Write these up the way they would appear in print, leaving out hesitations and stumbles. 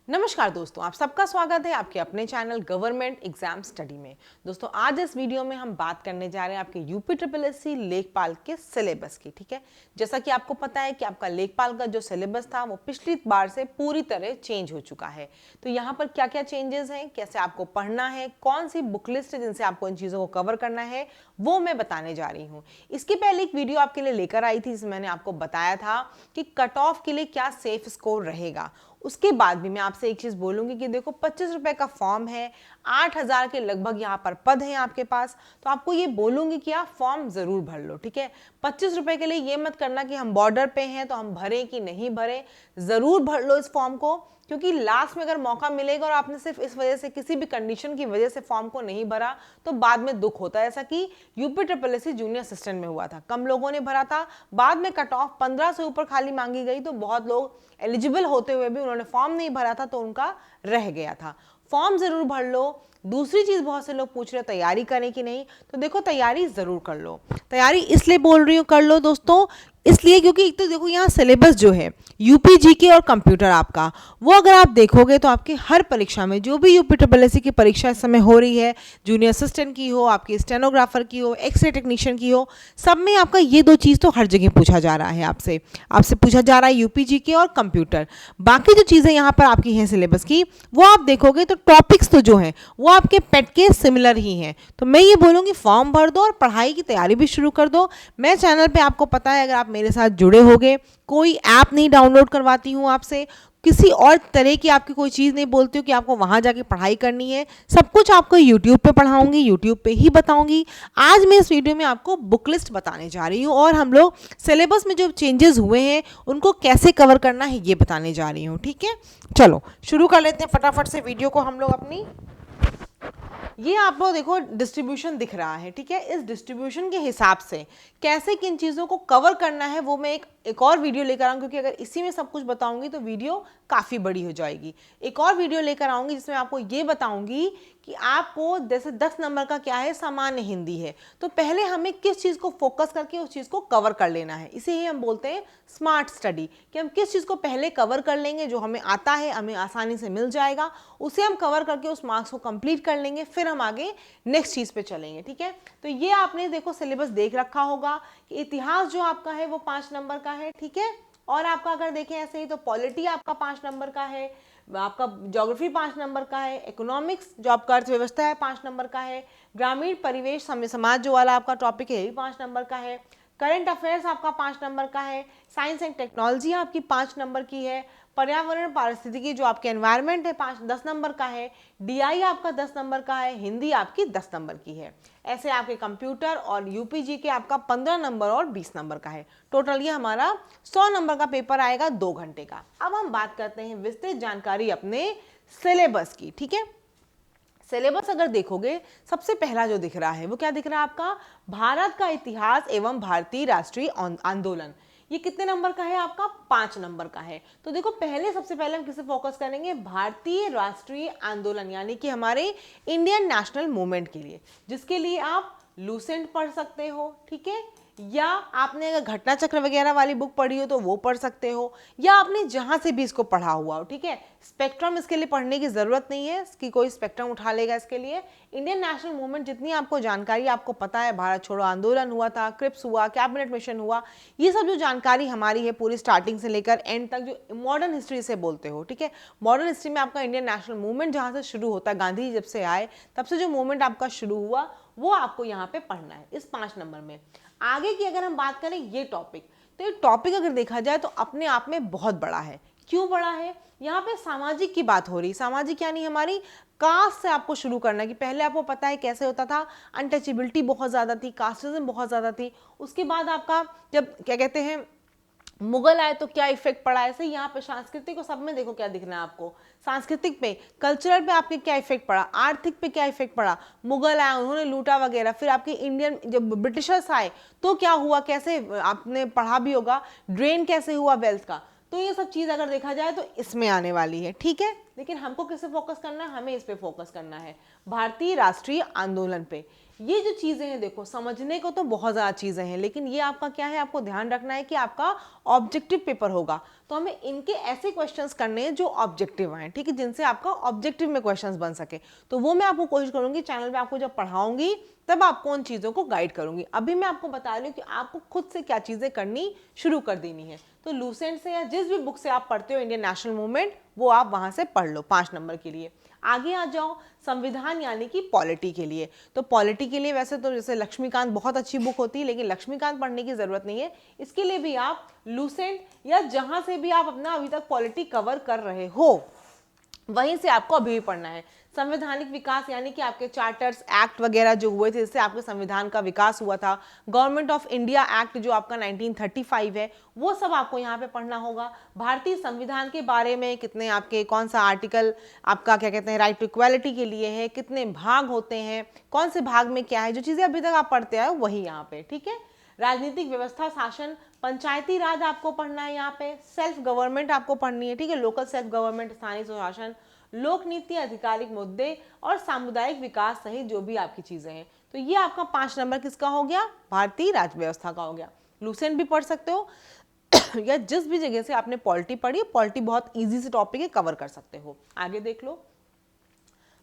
नमस्कार दोस्तों, आप सबका स्वागत है आपके अपने चैनल गवर्नमेंट एग्जाम स्टडी में। दोस्तों आज इस वीडियो में हम बात करने जा रहे हैं आपके यूपी ट्रिपल एस सी लेखपाल के सिलेबस की। ठीक है, जैसा कि आपको पता है कि आपका लेखपाल का जो सिलेबस था वो पिछली बार से पूरी तरह चेंज हो चुका है। तो यहाँ पर क्या क्या चेंजेस हैं, कैसे आपको पढ़ना है, कौन सी बुक लिस्ट है जिनसे आपको इन चीज़ों को कवर करना है, वो मैं बताने जा रही हूँ। इसके पहले एक वीडियो आपके लिए लेकर आई थी जिसमें मैंने आपको बताया था कि कट ऑफ के लिए क्या सेफ स्कोर रहेगा। उसके बाद भी मैं आपसे एक चीज़ बोलूँगी कि देखो 25 रुपये का फॉर्म है, 8,000 के लगभग यहाँ पर पद हैं आपके पास, तो आपको ये बोलूँगी कि आप फॉर्म ज़रूर भर लो। ठीक है, 25 रुपये के लिए ये मत करना कि हम बॉर्डर पे हैं तो हम भरें कि नहीं भरें, ज़रूर भर लो इस फॉर्म को, क्योंकि लास्ट में अगर मौका मिलेगा और आपने सिर्फ इस वजह से किसी भी कंडीशन की वजह से फॉर्म को नहीं भरा तो बाद में दुख होता है। ऐसा कि UP triple S C junior assistant में हुआ था, कम लोगों ने भरा था, बाद में कट ऑफ 15 से ऊपर खाली मांगी गई तो बहुत लोग एलिजिबल होते हुए भी उन्होंने फॉर्म नहीं भरा था तो उनका रह गया था। फॉर्म जरूर भर लो। दूसरी चीज, बहुत से लोग पूछ रहे हो तैयारी करें कि नहीं, तो देखो तैयारी जरूर कर लो। तैयारी इसलिए बोल रही हूँ कर लो दोस्तों, इसलिए क्योंकि एक तो देखो यहाँ सिलेबस जो है यूपी जीके और कंप्यूटर आपका, वो अगर आप देखोगे तो आपकी हर परीक्षा में जो भी यूपी ट्रिपल एस सी की परीक्षा इस समय हो रही है, जूनियर असिस्टेंट की हो, आपकी स्टेनोग्राफर की हो, एक्सरे टेक्नीशियन की हो, सब में आपका ये दो चीज़ तो हर जगह पूछा जा रहा है। आपसे आपसे पूछा जा रहा है यूपी जीके और कंप्यूटर। बाकी जो चीज़ें यहाँ पर आपकी हैं सिलेबस की, वो आप देखोगे तो टॉपिक्स तो जो हैं वो आपके पेट के सिमिलर ही हैं। तो मैं ये बोलूँगी फॉर्म भर दो और पढ़ाई की तैयारी भी शुरू कर दो। मैं चैनल पे आपको पता है, अगर आप मेरे साथ जुड़े होगे, कोई ऐप नहीं डाउनलोड करवाती हूँ आपसे, किसी और तरह की आपकी कोई चीज़ नहीं बोलती हूँ कि आपको वहाँ जाके पढ़ाई करनी है। सब कुछ आपको यूट्यूब पे पढ़ाऊंगी, यूट्यूब पे ही बताऊंगी। आज मैं इस वीडियो में आपको बुक लिस्ट बताने जा रही हूँ और हम लोग सिलेबस में जो चेंजेस हुए हैं उनको कैसे कवर करना है ये बताने जा रही हूँ। ठीक है, चलो शुरू कर लेते हैं फटाफट से वीडियो को हम लोग अपनी। ये आपको देखो डिस्ट्रीब्यूशन दिख रहा है। ठीक है, इस डिस्ट्रीब्यूशन के हिसाब से कैसे किन चीज़ों को कवर करना है वो मैं एक और वीडियो लेकर आऊँगी, क्योंकि अगर इसी में सब कुछ बताऊंगी तो वीडियो काफ़ी बड़ी हो जाएगी। एक और वीडियो लेकर आऊँगी जिसमें आपको ये बताऊंगी कि आपको जैसे 10 नंबर का क्या है, सामान्य हिंदी है, तो पहले हमें किस चीज़ को फोकस करके उस चीज़ को कवर कर लेना है। इसे ही हम बोलते हैं स्मार्ट स्टडी, कि हम किस चीज़ को पहले कवर कर लेंगे, जो हमें आता है, हमें आसानी से मिल जाएगा, उसे हम कवर करके उस मार्क्स को कंप्लीट कर लेंगे, फिर हम आगे नेक्स्ट चीज़ पे चलेंगे। ठीक है, तो ये आपने देखो सिलेबस देख रखा होगा कि इतिहास जो आपका है वो 5 नंबर का है। ठीक है, और आपका अगर देखें ऐसे ही तो पॉलिटी आपका 5 नंबर का है, आपका ज्योग्राफी 5 नंबर का है, इकोनॉमिक्स जो आपका अर्थव्यवस्था है 5 नंबर का है, ग्रामीण परिवेश समाज जो वाला आपका टॉपिक है ये भी 5 नंबर का है, करंट अफेयर्स आपका 5 नंबर का है, साइंस एंड टेक्नोलॉजी आपकी 5 नंबर की है, पर्यावरण पारिस्थितिकी जो आपके एनवायरनमेंट है 10 नंबर का है, डीआई आपका 10 नंबर का है, हिंदी आपकी 10 नंबर की है। ऐसे आपके कंप्यूटर और यूपीजी के आपका 15 नंबर और 20 नंबर का है। टोटल ये हमारा 100 नंबर का पेपर आएगा 2 घंटे का। अब हम बात करते हैं विस्तृत जानकारी अपने सिलेबस की। ठीक है, सिलेबस अगर देखोगे सबसे पहला जो दिख रहा है वो क्या दिख रहा है आपका, भारत का इतिहास एवं भारतीय राष्ट्रीय आंदोलन। ये कितने नंबर का है आपका, 5 नंबर का है। तो देखो पहले सबसे पहले हम किसे फोकस करेंगे, भारतीय राष्ट्रीय आंदोलन, यानी कि हमारे इंडियन नेशनल मूवमेंट के लिए, जिसके लिए आप लूसेंट पढ़ सकते हो। ठीक है, या आपने अगर घटना चक्र वगैरह वाली बुक पढ़ी हो तो वो पढ़ सकते हो, या आपने जहां से भी इसको पढ़ा हुआ हो। ठीक है, स्पेक्ट्रम इसके लिए पढ़ने की जरूरत नहीं है, इसकी कोई स्पेक्ट्रम उठा लेगा इसके लिए। इंडियन नेशनल मूवमेंट जितनी आपको जानकारी आपको पता है, भारत छोड़ो आंदोलन हुआ था, क्रिप्स हुआ, कैबिनेट मिशन हुआ, ये सब जो जानकारी हमारी है पूरी स्टार्टिंग से लेकर एंड तक, जो मॉडर्न हिस्ट्री से बोलते हो। ठीक है, मॉडर्न हिस्ट्री में आपका इंडियन नेशनल मूवमेंट जहां से शुरू होता है, गांधी जी जब से आए तब से जो मूवमेंट आपका शुरू हुआ वो आपको यहाँ पे पढ़ना है इस 5 नंबर में। आगे की अगर हम बात करें ये टॉपिक, तो ये टॉपिक अगर देखा जाए तो अपने आप में बहुत बड़ा है। क्यों बड़ा है, यहाँ पे सामाजिक की बात हो रही। सामाजिक यानी हमारी कास्ट से आपको शुरू करना है कि पहले आपको पता है कैसे होता था, अनटचेबिलिटी बहुत ज़्यादा थी, कास्टिज्म बहुत ज़्यादा थी। उसके बाद आपका जब क्या कहते हैं मुगल आए तो क्या इफेक्ट पड़ा, ऐसे यहाँ पे सांस्कृतिक और सब में देखो क्या दिख रहा है आपको, सांस्कृतिक पे, कल्चरल पे आपके क्या इफेक्ट पड़ा, आर्थिक पे क्या इफेक्ट पड़ा, मुगल आए उन्होंने लूटा वगैरह, फिर आपके इंडियन जब ब्रिटिशर्स आए तो क्या हुआ, कैसे आपने पढ़ा भी होगा, ड्रेन कैसे हुआ वेल्थ का। तो ये सब चीज़ अगर देखा जाए तो इसमें आने वाली है। ठीक है, लेकिन हमको किस पे फोकस करना है, हमें इस पे फोकस करना है, भारतीय राष्ट्रीय आंदोलन पे। ये जो चीज़ें हैं देखो समझने को तो बहुत ज़्यादा चीज़ें हैं, लेकिन ये आपका क्या है, आपको ध्यान रखना है कि आपका ऑब्जेक्टिव पेपर होगा। तो हमें इनके ऐसे क्वेश्चंस करने हैं जो ऑब्जेक्टिव आए, ठीक है, जिनसे आपका ऑब्जेक्टिव में क्वेश्चंस बन सके। तो वो मैं आपको कोशिश करूंगी चैनल पे आपको जब पढ़ाऊंगी तब आपको उन चीज़ों को गाइड करूंगी। अभी मैं आपको बता रही हूँ कि आपको खुद से क्या चीज़ें करनी शुरू कर देनी है। तो लूसेंट से या जिस भी बुक से आप पढ़ते हो इंडियन नेशनल मूवमेंट, वो आप वहाँ से पढ़ लो 5 नंबर के लिए। आगे आ जाओ संविधान यानी कि पॉलिटी के लिए। तो पॉलिटी के लिए वैसे तो जैसे लक्ष्मीकांत बहुत अच्छी बुक होती है, लेकिन लक्ष्मीकांत पढ़ने की ज़रूरत नहीं है। इसके लिए भी आप लूसेंट या जहाँ से भी आप अपना अभी तक पॉलिटी कवर कर रहे हो वहीं से आपको अभी भी पढ़ना है। संवैधानिक विकास यानी कि आपके चार्टर्स एक्ट वगैरह जो हुए थे जिससे आपके संविधान का विकास हुआ था, गवर्नमेंट ऑफ इंडिया एक्ट जो आपका 1935 है, वो सब आपको यहाँ पे पढ़ना होगा। भारतीय संविधान के बारे में कितने आपके कौन सा आर्टिकल आपका क्या कहते हैं राइट टू इक्वालिटी के लिए है, कितने भाग होते हैं, कौन से भाग में क्या है, जो चीज़ें अभी तक आप पढ़ते आए वही यहाँ पे, ठीक है। राजनीतिक व्यवस्था शासन, पंचायती राज आपको पढ़ना है यहाँ पे, सेल्फ गवर्नमेंट आपको पढ़नी है, ठीक है, लोकल सेल्फ गवर्नमेंट, स्थानीय स्वशासन, लोक नीति, आधिकारिक मुद्दे और सामुदायिक विकास सहित जो भी आपकी चीजें हैं। तो ये आपका 5 नंबर किसका हो गया, भारतीय राज्य व्यवस्था का हो गया। लूसेंट भी पढ़ सकते हो या जिस भी जगह से आपने पॉलिटी पढ़ी, पॉलिटी बहुत इजी से टॉपिक है, कवर कर सकते हो। आगे देख लो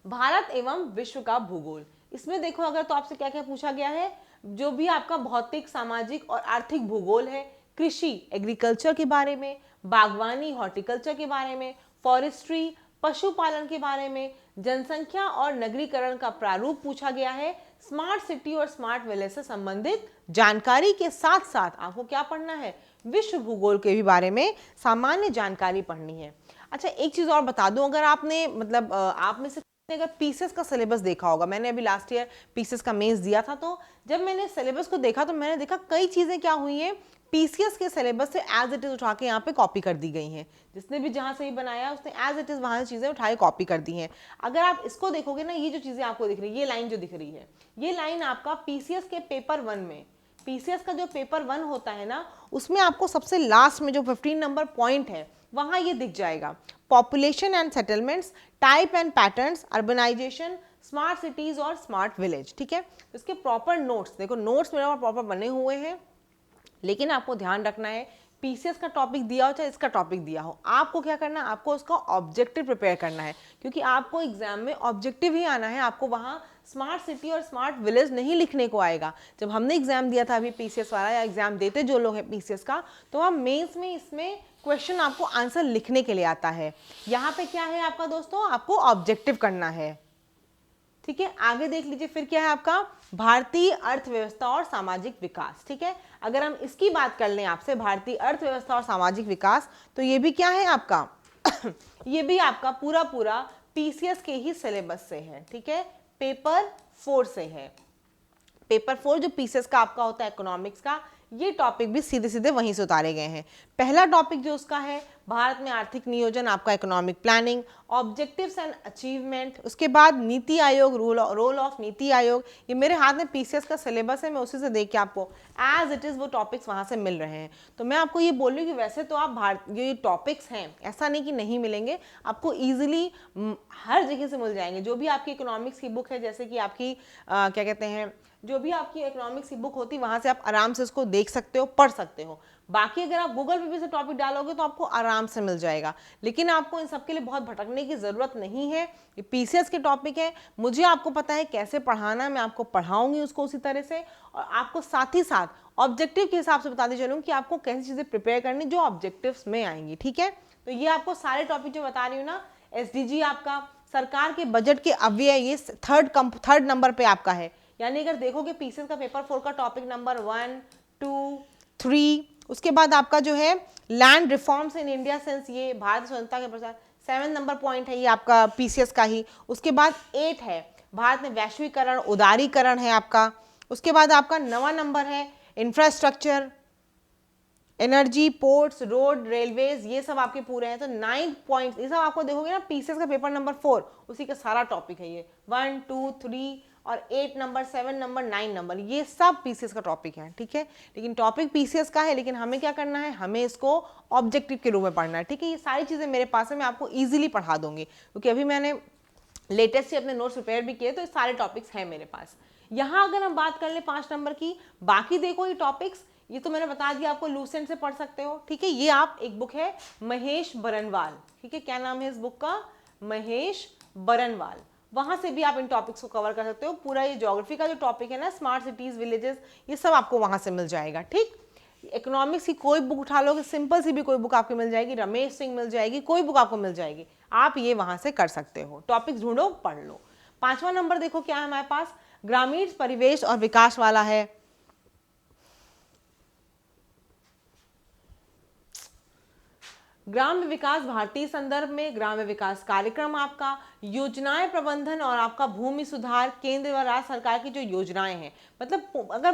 भारत एवं विश्व का भूगोल। इसमें देखो अगर तो आपसे क्या क्या पूछा गया है, जो भी आपका भौतिक, सामाजिक और आर्थिक भूगोल है, कृषि एग्रीकल्चर के बारे में, बागवानी हॉर्टिकल्चर के बारे में, फॉरेस्ट्री पशुपालन के बारे में, जनसंख्या और नगरीकरण का प्रारूप पूछा गया है, स्मार्ट सिटी और स्मार्ट विलेज से संबंधित जानकारी के साथ साथ आपको क्या पढ़ना है, विश्व भूगोल के भी बारे में सामान्य जानकारी पढ़नी है। अच्छा एक चीज और बता दूं, अगर आपने मतलब आप में से अगर पीसीएस का सिलेबस देखा होगा, मैंने अभी लास्ट ईयर पीसीएस का मेंस दिया था, तो जब मैंने सिलेबस को देखा तो मैंने देखा कई चीजें क्या हुई हैं, पीसीएस के सिलेबस से एज इट इज उठा के यहाँ पे कॉपी कर दी गई हैं। जिसने भी जहाँ से ही बनाया उसने एज इट इज वहाँ से चीजें उठाई कॉपी कर दी हैं। अगर आप इसको देखोगे ना, ये जो चीजें आपको दिख रही है, ये लाइन जो दिख रही है, ये लाइन आपका पीसीएस के पेपर 1 में, पीसीएस का जो पेपर 1 होता है ना, उसमें आपको सबसे लास्ट में जो 15 नंबर पॉइंट है वहां ये दिख जाएगा, population and settlements, type and patterns, urbanisation, smart cities और स्मार्ट विलेज, ठीक है। इसके प्रॉपर नोट्स देखो, नोट्स मेरे पास प्रॉपर बने हुए हैं, लेकिन आपको ध्यान रखना है पीसीएस का टॉपिक दिया हो चाहे इसका टॉपिक दिया हो, आपको क्या करना है, आपको उसका ऑब्जेक्टिव प्रिपेयर करना है, क्योंकि आपको एग्जाम में ऑब्जेक्टिव ही आना है। आपको वहाँ स्मार्ट सिटी और स्मार्ट विलेज नहीं लिखने को आएगा। जब हमने एग्जाम दिया था अभी पीसीएस वाला, या एग्जाम देते जो लोग हैं पीसीएस का, तो हम मेंस में इसमें क्वेश्चन आपको आंसर लिखने के लिए आता है। यहाँ पे क्या है आपका दोस्तों, आपको ऑब्जेक्टिव करना है, ठीक है। आगे देख लीजिए फिर क्या है आपका, भारतीय अर्थव्यवस्था और सामाजिक विकास, ठीक है। अगर हम इसकी बात कर लें आपसे, भारतीय अर्थव्यवस्था और सामाजिक विकास, तो ये भी क्या है आपका ये भी आपका पूरा पूरा पीसीएस के ही सिलेबस से है, ठीक है, पेपर 4 से है। पेपर 4 जो पीसीएस का आपका होता है इकोनॉमिक्स का, ये टॉपिक भी सीधे सीधे वहीं से उतारे गए हैं। पहला टॉपिक जो उसका है, भारत में आर्थिक नियोजन, आपका economic planning, objectives and achievement, उसके बाद नीति आयोग, रोल ऑफ नीति आयोग। ये मेरे हाथ में पीसीएस का सिलेबस है, मैं उसी से देख के आपको एज इट इज वो टॉपिक्स वहां से मिल रहे हैं। तो मैं आपको ये बोल रही हूँ कि वैसे तो आप ये टॉपिक्स हैं, ऐसा नहीं कि नहीं मिलेंगे, आपको ईजिली हर जगह से मिल जाएंगे। जो भी आपकी इकोनॉमिक्स की बुक है, जैसे कि आपकी क्या कहते हैं, जो भी आपकी इकोनॉमिक्स की बुक होती है, वहां से आप आराम से उसको देख सकते हो, पढ़ सकते हो। बाकी अगर आप गूगल पे भी से टॉपिक डालोगे तो आपको आराम से मिल जाएगा, लेकिन आपको इन सब के लिए बहुत भटकने की जरूरत नहीं है। ये पीसीएस के टॉपिक है, मुझे आपको पता है कैसे पढ़ाना है, मैं आपको पढ़ाऊंगी उसको उसी तरह से, और आपको साथ ही साथ ऑब्जेक्टिव के हिसाब से बताती चलूँ कि आपको कैसी चीजें प्रिपेयर करनी जो ऑब्जेक्टिव्स में आएंगी, ठीक है। तो ये आपको सारे टॉपिक जो बता रही हूँ ना, एसडीजी आपका सरकार के बजट के अव्यय, ये थर्ड नंबर पे आपका है। यानी अगर देखोगे पीसीएस का पेपर 4 का टॉपिक नंबर 1, 2, 3, उसके बाद आपका जो है land reforms in India since, ये भारत स्वतंत्रता के प्रसार 7 नंबर पॉइंट है, ये आपका पीसीएस का ही। उसके बाद 8 है भारत में वैश्वीकरण, उदारीकरण है आपका। उसके बाद आपका 9वां नंबर है infrastructure, energy, ports, road, railways, ये सब आपके पूरे हैं। तो 9 पॉइंट्स ये सब आपको देखोगे ना, पीसीएस का पेपर नंबर 4 उसी का सारा टॉपिक है। ये 1, 2, 3 और 8 नंबर, 7 नंबर, 9 नंबर, ये सब पीसीएस का टॉपिक है, ठीक है। लेकिन टॉपिक पीसीएस का है, लेकिन हमें क्या करना है, हमें इसको ऑब्जेक्टिव के रूप में पढ़ना है, ठीक है। ये सारी चीजें मेरे पास है, मैं आपको इजीली पढ़ा दूंगी, क्योंकि अभी मैंने लेटेस्ट से अपने नोट्स प्रिपेयर भी किए, तो ये सारे टॉपिक्स हैं मेरे पास। यहाँ अगर हम बात कर ले 5 नंबर की, बाकी देखो ये टॉपिक्स, ये तो मैंने बता दिया आपको, लूसेंट से पढ़ सकते हो, ठीक है। ये आप, एक बुक है महेश बरनवाल, ठीक है, क्या नाम है इस बुक का, महेश बरनवाल, वहां से भी आप इन टॉपिक्स को कवर कर सकते हो। पूरा ये ज्योग्राफी का जो टॉपिक है ना, स्मार्ट सिटीज विलेजेस, ये सब आपको वहां से मिल जाएगा, ठीक। इकोनॉमिक्स की कोई बुक उठा लोगे, सिंपल सी भी कोई बुक आपको मिल जाएगी, रमेश सिंह मिल जाएगी, कोई बुक आपको मिल जाएगी, आप ये वहां से कर सकते हो। टॉपिक्स ढूंढो, पढ़ लो। 5वां नंबर देखो क्या है हमारे पास, ग्रामीण परिवेश और विकास वाला है। ग्राम्य विकास भारतीय संदर्भ में ग्राम्य विकास कार्यक्रम, आपका योजनाएं प्रबंधन और आपका भूमि सुधार, केंद्र व राज्य सरकार की जो योजनाएं हैं, मतलब अगर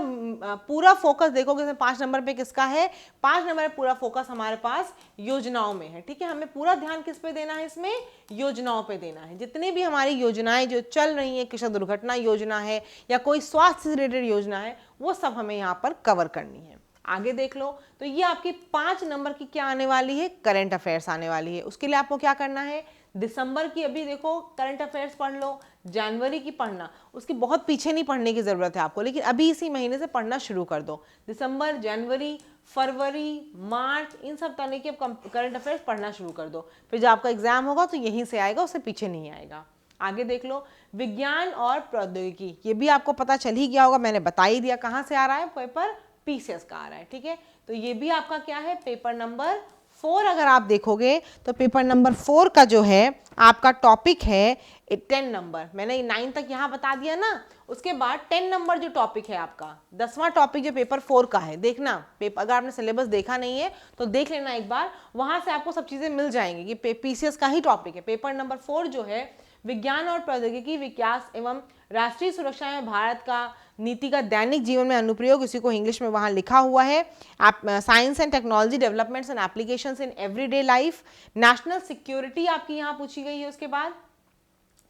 पूरा फोकस देखोगे 5 नंबर पे किसका है, 5 नंबर पे पूरा फोकस हमारे पास योजनाओं में है, ठीक है। हमें पूरा ध्यान किस पे देना है, इसमें योजनाओं पे देना है। जितनी भी हमारी योजनाएं जो चल रही है, किसान दुर्घटना योजना है या कोई स्वास्थ्य से रिलेटेड योजना है, वो सब हमें यहाँ पर कवर करनी है। आगे देख लो, तो ये आपकी 5 नंबर की क्या आने वाली है, करंट अफेयर्स आने वाली है। उसके लिए आपको क्या करना है, दिसंबर की अभी देखो करंट अफेयर्स पढ़ लो, जनवरी की पढ़ना, उसकी बहुत पीछे नहीं पढ़ने की जरूरत है आपको, लेकिन अभी इसी महीने से पढ़ना शुरू कर दो। दिसंबर, जनवरी, फरवरी, मार्च, इन सब तरह के करंट अफेयर्स पढ़ना शुरू कर दो। फिर जब आपका एग्जाम होगा तो यहीं से आएगा, उससे पीछे नहीं आएगा। आगे देख लो, विज्ञान और प्रौद्योगिकी, ये भी आपको पता चल ही गया होगा, मैंने बता ही दिया कहाँ से आ रहा है, पेपर पीसीएस का आ रहा है, ठीक है। तो ये भी आपका क्या है, पेपर नंबर 4। अगर आप देखोगे तो पेपर नंबर 4 का जो है आपका टॉपिक है 10 नंबर, मैंने 9 तक यहाँ बता दिया ना। उसके बाद 10 नंबर जो टॉपिक है आपका, 10वां टॉपिक जो पेपर 4 का है, देखना पेपर, अगर आपने सिलेबस देखा नहीं है तो देख लेना एक बार, वहां से आपको सब चीजें मिल जाएंगी कि पीसीएस का ही टॉपिक है। पेपर नंबर 4 जो है विज्ञान और प्रौद्योगिकी विकास एवं राष्ट्रीय सुरक्षा में भारत का नीति का दैनिक जीवन में अनुप्रयोग, इसी को इंग्लिश में वहां लिखा हुआ है। Science and technology developments and applications in everyday life, national security आपकी यहाँ पूछी गई है उसके बाद,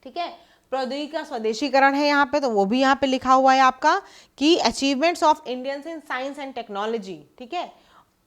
ठीक है। प्रौद्योगिकी का स्वदेशीकरण है यहाँ पे, तो वो भी यहाँ पे लिखा हुआ है आपका कि achievements of Indians in science and technology, ठीक है।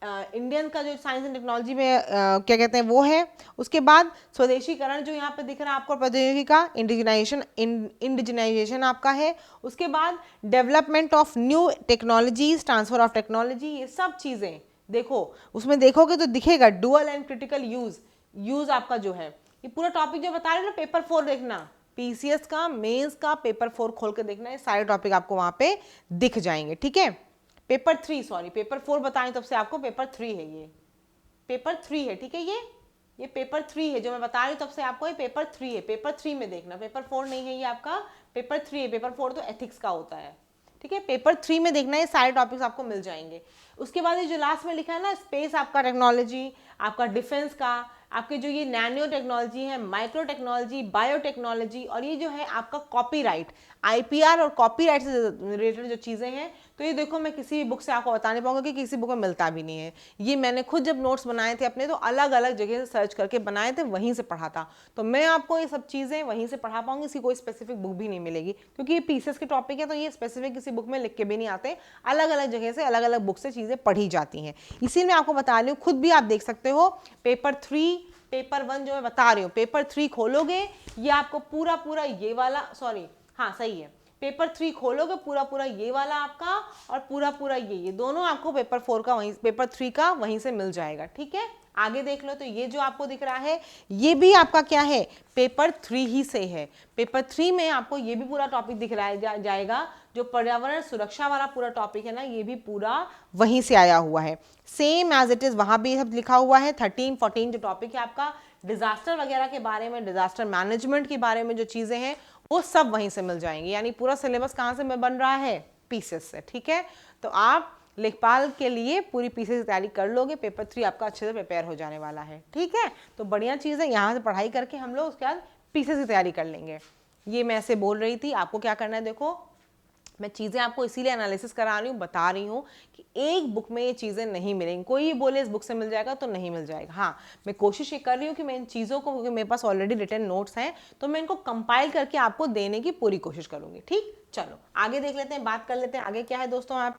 इंडियन का जो साइंस एंड टेक्नोलॉजी में क्या कहते हैं वो है। उसके बाद स्वदेशीकरण जो यहाँ पे दिख रहा है आपको, प्रौद्योगिकी का इंडिजिनाइजेशन आपका है। उसके बाद development of new technologies, transfer of technology, ये सब चीज़ें देखो, उसमें देखोगे तो दिखेगा डुअल एंड क्रिटिकल यूज आपका जो है, ये पूरा टॉपिक जो बता रहे हो ना, पेपर 4 देखना, पीसीएस का मेंस का पेपर 4 खोल के देखना, ये सारे टॉपिक आपको वहां पे दिख जाएंगे, ठीक है। पेपर 3, सॉरी पेपर 4 बताएं तब से आपको पेपर 3 है, ये पेपर 3 है, ठीक है। ये पेपर 3 है जो मैं बता रही हूँ तब से आपको, ये पेपर 3 है, पेपर 3 में देखना, पेपर 4 नहीं है, ये आपका पेपर 3 है। पेपर 4 तो एथिक्स का होता है, ठीक है। पेपर 3 में देखना, ये सारे टॉपिक्स आपको मिल जाएंगे। उसके बाद ये जो लास्ट में लिखा है ना, स्पेस आपका टेक्नोलॉजी, आपका डिफेंस का, आपके जो ये नैनो टेक्नोलॉजी है, माइक्रो टेक्नोलॉजी, बायोटेक्नोलॉजी, और ये जो है आपका कॉपीराइट, आईपीआर और कॉपीराइट से रिलेटेड जो चीज़ें हैं, तो ये देखो मैं किसी भी बुक से आपको बता नहीं पाऊंगा कि किसी बुक में मिलता भी नहीं है। ये मैंने खुद जब नोट्स बनाए थे अपने, तो अलग अलग जगह से सर्च करके बनाए थे, वहीं से पढ़ा था, तो मैं आपको ये सब चीज़ें वहीं से पढ़ा पाऊंगी, इसकी कोई स्पेसिफिक बुक भी नहीं मिलेगी, क्योंकि ये पीसीएस के टॉपिक है, तो ये स्पेसिफिक किसी बुक में लिख के भी नहीं आते, अलग अलग जगह से अलग अलग बुक से चीज़ें पढ़ी जाती हैं। इसीलिए मैं आपको बता रही हूँ, खुद भी आप देख सकते हो, पेपर 3, पेपर 1 जो मैं बता रही हूँ, पेपर 3 खोलोगे, ये आपको पूरा पूरा ये वाला, सॉरी हाँ सही है, पेपर 3 खोलोगे पूरा पूरा ये वाला आपका, और पूरा पूरा ये दोनों आपको पेपर 4 का वहीं, पेपर 3 का वहीं से मिल जाएगा, ठीक है। आगे देख लो, तो ये जो आपको दिख रहा है, ये भी आपका क्या है, पेपर 3 ही से है। पेपर 3 में आपको ये भी पूरा टॉपिक दिख रहा है जाएगा, जो पर्यावरण सुरक्षा वाला पूरा टॉपिक है ना, ये भी पूरा वहीं से आया हुआ है, सेम एज इट इज, वहां भी सब लिखा हुआ है। 13, 14 जो टॉपिक है आपका डिजास्टर वगैरह के बारे में, डिजास्टर मैनेजमेंट के बारे में जो चीजें हैं, वो सब वहीं से मिल जाएंगी। यानी पूरा सिलेबस कहाँ से बन रहा है, पीसीएस से, ठीक है। तो आप लेखपाल के लिए पूरी पीसीएस की तैयारी कर लोगे, पेपर 3 आपका अच्छे से प्रिपेयर हो जाने वाला है, ठीक है। तो बढ़िया चीज़ है, यहाँ से पढ़ाई करके हम लोग उसके बाद पीसीएस की तैयारी कर लेंगे। ये मैं ऐसे बोल रही थी, आपको क्या करना है, देखो मैं चीज़ें आपको इसीलिए एनालिसिस करा रही हूँ, बता रही हूँ कि एक बुक में ये चीज़ें नहीं मिलेंगी, कोई ये बोले इस बुक से मिल जाएगा तो नहीं मिल जाएगा। हाँ, मैं कोशिश ये कर रही हूँ कि मैं इन चीज़ों को, क्योंकि मेरे पास ऑलरेडी रिटन नोट्स हैं, तो मैं इनको कंपाइल करके आपको देने की पूरी कोशिश करूँगी, ठीक। चलो आगे देख लेते हैं, बात कर लेते हैं आगे क्या है दोस्तों। हमारे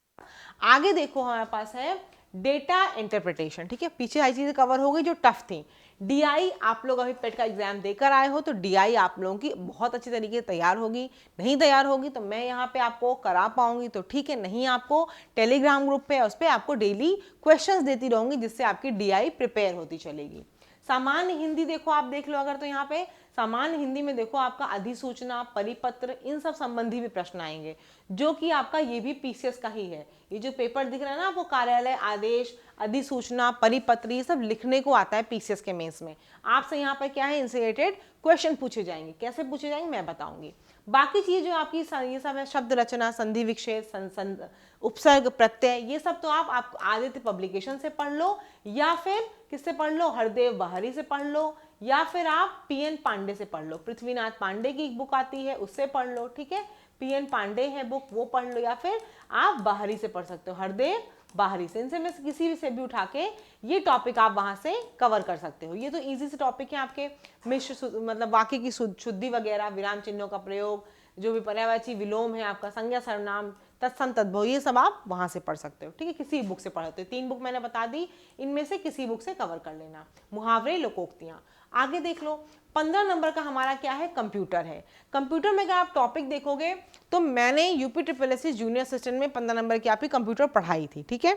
आगे देखो, हमारे पास है डेटा इंटरप्रिटेशन, ठीक है। पीछे आई चीज़ें कवर हो गई जो टफ थी। डीआई आप लोग अभी पेट का एग्जाम देकर आए हो तो डीआई आप लोगों की बहुत अच्छी तरीके से तैयार होगी, नहीं तैयार होगी तो मैं यहाँ पे आपको करा पाऊंगी तो ठीक है, नहीं आपको टेलीग्राम ग्रुप पे उस पर आपको डेली क्वेश्चंस देती रहूंगी जिससे आपकी डीआई प्रिपेयर होती चलेगी। सामान्य हिंदी देखो, आप देख लो अगर तो यहाँ पे सामान्य हिंदी में देखो आपका अधिसूचना, परिपत्र, इन सब संबंधी भी प्रश्न आएंगे जो कि आपका ये भी पीसीएस का ही है। ये जो पेपर दिख रहा है ना आपको, कार्यालय आदेश, अधिसूचना, परिपत्र, ये सब लिखने को आता है पीसीएस के मेंस में। आपसे यहाँ पर क्या है, इनसे रिलेटेड क्वेश्चन पूछे जाएंगे। कैसे पूछे जाएंगे मैं बताऊंगी। बाकी चीज जो आपकी ये सब है, शब्द रचना, संधि विच्छेद, उपसर्ग, प्रत्यय, ये सब तो आप आदित्य पब्लिकेशन से पढ़ लो या फिर किससे पढ़ लो, हरदेव बाहरी से पढ़ लो या फिर आप पीएन पांडे से पढ़ लो। पृथ्वीनाथ पांडे की एक बुक आती है उससे पढ़ लो, ठीक है, पीएन पांडे है बुक, वो पढ़ लो, या फिर आप बाहरी से पढ़ सकते हो, हरदेव बाहरी से। इनसे में किसी भी से भी उठा के ये टॉपिक आप वहां से कवर कर सकते हो। ये तो इजी से टॉपिक है आपके। मिश्र मतलब वाक्य की शुद्धि वगैरह, विराम चिन्हों का प्रयोग, जो भी पर्यायवाची विलोम है आपका, संज्ञा सर्वनाम, तत्सम तद्भव, ये सब आप वहां से पढ़ सकते हो, ठीक है, किसी बुक से पढ़ते हो। 3 बुक मैंने बता दी, इनमें से किसी बुक से कवर कर लेना। मुहावरे, लोकोक्तियां। आगे देख लो, 15 नंबर का हमारा क्या है, कंप्यूटर है। कंप्यूटर में अगर आप टॉपिक देखोगे तो मैंने यूपी SSS जूनियर असिस्टेंट में 15 नंबर की आपकी कंप्यूटर पढ़ाई थी, ठीक है।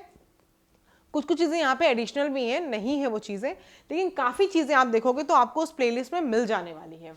कुछ कुछ चीज़ें यहाँ पे एडिशनल भी हैं, नहीं है वो चीज़ें, लेकिन काफ़ी चीज़ें आप देखोगे तो आपको उस प्लेलिस्ट में मिल जाने वाली है।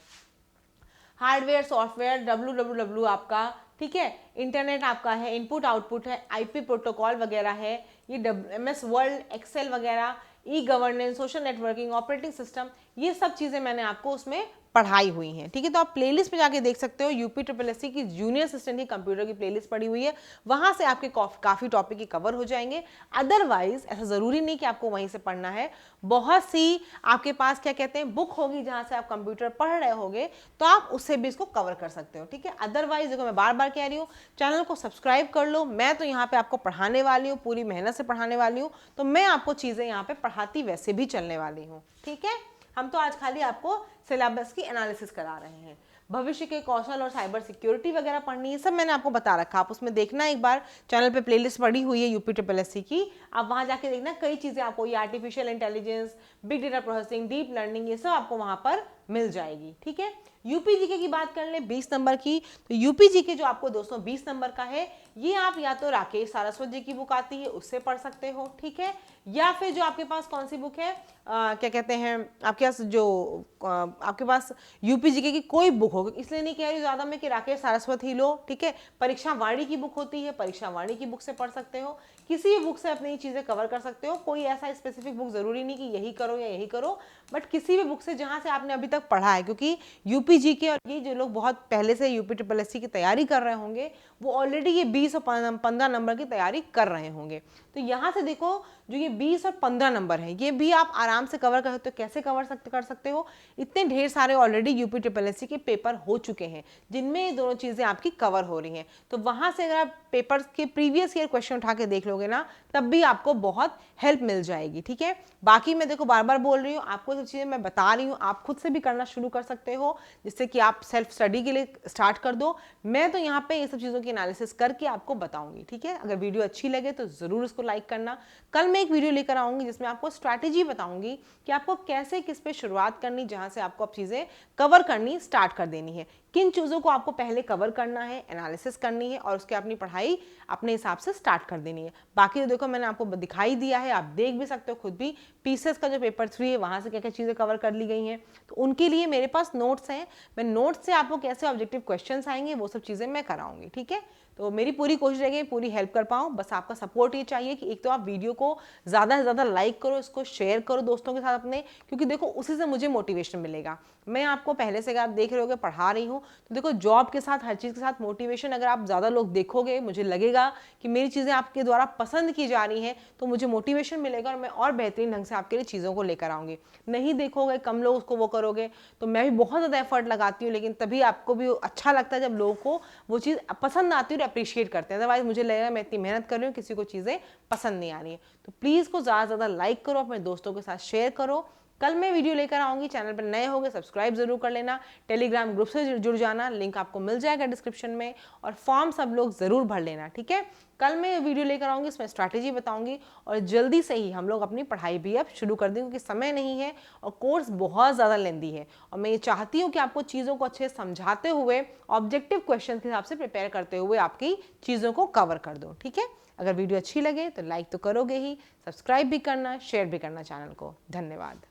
हार्डवेयर, सॉफ्टवेयर, www आपका, ठीक है, इंटरनेट आपका है, इनपुट आउटपुट है, आईपी प्रोटोकॉल वगैरह है, ये MS वर्ल्ड, एक्सेल वगैरह, e governance, social networking, operating system, ये सब चीज़ें मैंने आपको उसमें पढ़ाई हुई हैं, ठीक है। तो आप प्लेलिस्ट पे जाके देख सकते हो, यूपी SSS की जूनियर असिस्टेंट की कंप्यूटर की प्लेलिस्ट पड़ी हुई है, वहां से आपके काफ़ी टॉपिक की कवर हो जाएंगे। अदरवाइज ऐसा ज़रूरी नहीं कि आपको वहीं से पढ़ना है, बहुत सी आपके पास क्या कहते हैं बुक होगी जहां से आप कंप्यूटर पढ़ रहे होगे तो आप उससे भी इसको कवर कर सकते हो, ठीक है। अदरवाइज देखो, मैं बार बार कह रही हूँ, चैनल को सब्सक्राइब कर लो। मैं तो यहाँ पे आपको पढ़ाने वाली हूँ, पूरी मेहनत से पढ़ाने वाली हूँ, तो मैं आपको चीज़ें यहाँ पे पढ़ाती वैसे भी चलने वाली हूँ, ठीक है। हम तो आज खाली आपको सिलेबस की एनालिसिस करा रहे हैं। भविष्य के कौशल और साइबर सिक्योरिटी वगैरह पढ़नी है, सब मैंने आपको बता रखा। आप उसमें देखना, एक बार चैनल पे प्लेलिस्ट पड़ी हुई है यूपी SSS की, आप वहां जाके देखना, कई चीजें आपको, ये artificial intelligence, big data processing, deep learning, ये सब आपको वहां पर मिल जाएगी, ठीक है। यूपी जीके की बात कर ले 20 नंबर की, तो यूपी जीके जो आपको दोस्तों 20 नंबर का है, ये आप या तो राकेश सारस्वत जी की बुक आती है उससे पढ़ सकते हो, ठीक है, या फिर जो आपके पास कौन सी बुक है, क्या कहते हैं आपके पास, जो आपके पास यूपी जीके की कोई बुक हो, इसलिए नहीं कह रही ज्यादा मैं कि राकेश सारस्वत ही लो, ठीक है। परीक्षा वाणी की बुक होती है, परीक्षा वाणी की बुक से पढ़ सकते हो, किसी भी बुक से अपनी चीजें कवर कर सकते हो। कोई ऐसा स्पेसिफिक बुक जरूरी नहीं कि यही करो या यही करो, बट किसी भी बुक से जहां से आपने अभी तक पढ़ा है, क्योंकि यूपी जीके और ये जो लोग बहुत पहले से यूपी SSS की तैयारी कर रहे होंगे वो ऑलरेडी ये 20 और 15 नंबर की तैयारी कर रहे होंगे। तो यहाँ से देखो, जो ये 20 और 15 नंबर है, ये भी आप आराम से कवर कर सकते हो। कैसे कर सकते हो, इतने ढेर सारे ऑलरेडी यूपी SSS के पेपर हो चुके हैं जिनमें ये दोनों चीजें आपकी कवर हो रही हैं। तो वहां से अगर आप पेपर के प्रीवियस ईयर क्वेश्चन उठा के देख लोगे ना, तब भी आपको बहुत हेल्प मिल जाएगी, ठीक है। बाकी मैं देखो बार बार बोल रही हूँ, आपको जो चीजें मैं बता रही हूँ आप खुद से भी करना शुरू कर सकते हो, जिससे कि आप सेल्फ स्टडी के लिए स्टार्ट कर दो। मैं तो यहाँ पे ये सब चीजों की एनालिसिस करके आपको बताऊंगी, ठीक है। अगर वीडियो अच्छी लगे तो जरूर इसको लाइक करना। कल मैं एक वीडियो लेकर आऊंगी जिसमें आपको स्ट्रैटेजी बताऊंगी कि आपको कैसे किस पे शुरुआत करनी, जहां से आपको अब चीजें कवर करनी स्टार्ट कर देनी है, किन चीज़ों को आपको पहले कवर करना है, एनालिसिस करनी है और उसके अपनी पढ़ाई अपने हिसाब से स्टार्ट कर देनी है। बाकी तो देखो मैंने आपको दिखाई दिया है, आप देख भी सकते हो खुद भी, पीसीएस का जो पेपर 3 है वहाँ से क्या क्या चीज़ें कवर कर ली गई हैं। तो उनके लिए मेरे पास नोट्स हैं, मैं नोट्स से आपको कैसे ऑब्जेक्टिव क्वेश्चंस आएंगे वो सब चीज़ें मैं कराऊंगी, ठीक है। तो मेरी पूरी कोशिश रहेगी पूरी हेल्प कर पाऊँ, बस आपका सपोर्ट ये चाहिए कि एक तो आप वीडियो को ज़्यादा से ज़्यादा लाइक करो, इसको शेयर करो दोस्तों के साथ अपने, क्योंकि देखो उसी से मुझे मोटिवेशन मिलेगा। मैं आपको पहले से अगर आप देख रहे होगे पढ़ा रही हूँ, तो देखो जॉब के साथ हर चीज़ के साथ मोटिवेशन अगर आप ज़्यादा लोग देखोगे, मुझे लगेगा कि मेरी चीज़ें आपके द्वारा पसंद की जा रही हैं, तो मुझे मोटिवेशन मिलेगा और मैं और बेहतरीन ढंग से आपके लिए चीज़ों को लेकर आऊँगी। नहीं देखोगे, कम लोग उसको वो करोगे, तो मैं भी बहुत ज़्यादा एफर्ट लगाती हूँ, लेकिन तभी आपको भी अच्छा लगता है जब लोगों को वो चीज़ पसंद आती है और अप्रिशिएट करते हैं। अदरवाइज मुझे लगेगा मैं इतनी मेहनत कर रही हूँ, किसी को चीज़ें पसंद नहीं आ रही है। तो प्लीज़ को ज़्यादा से ज़्यादा लाइक करो, अपने दोस्तों के साथ शेयर करो, कल मैं वीडियो लेकर आऊँगी। चैनल पर नए होंगे सब्सक्राइब जरूर कर लेना, टेलीग्राम ग्रुप से जुड़ जाना, लिंक आपको मिल जाएगा डिस्क्रिप्शन में, और फॉर्म सब लोग ज़रूर भर लेना, ठीक है। कल मैं वीडियो लेकर आऊँगी, इसमें स्ट्रैटेजी बताऊँगी, और जल्दी से ही हम लोग अपनी पढ़ाई भी अब शुरू कर दें, क्योंकि समय नहीं है और कोर्स बहुत ज़्यादा लेंदी है, और मैं ये चाहती हूँ कि आपको चीज़ों को अच्छे समझाते हुए ऑब्जेक्टिव क्वेश्चन के हिसाब से प्रिपेयर करते हुए आपकी चीज़ों को कवर कर दूँ, ठीक है। अगर वीडियो अच्छी लगे तो लाइक तो करोगे ही, सब्सक्राइब भी करना, शेयर भी करना चैनल को। धन्यवाद।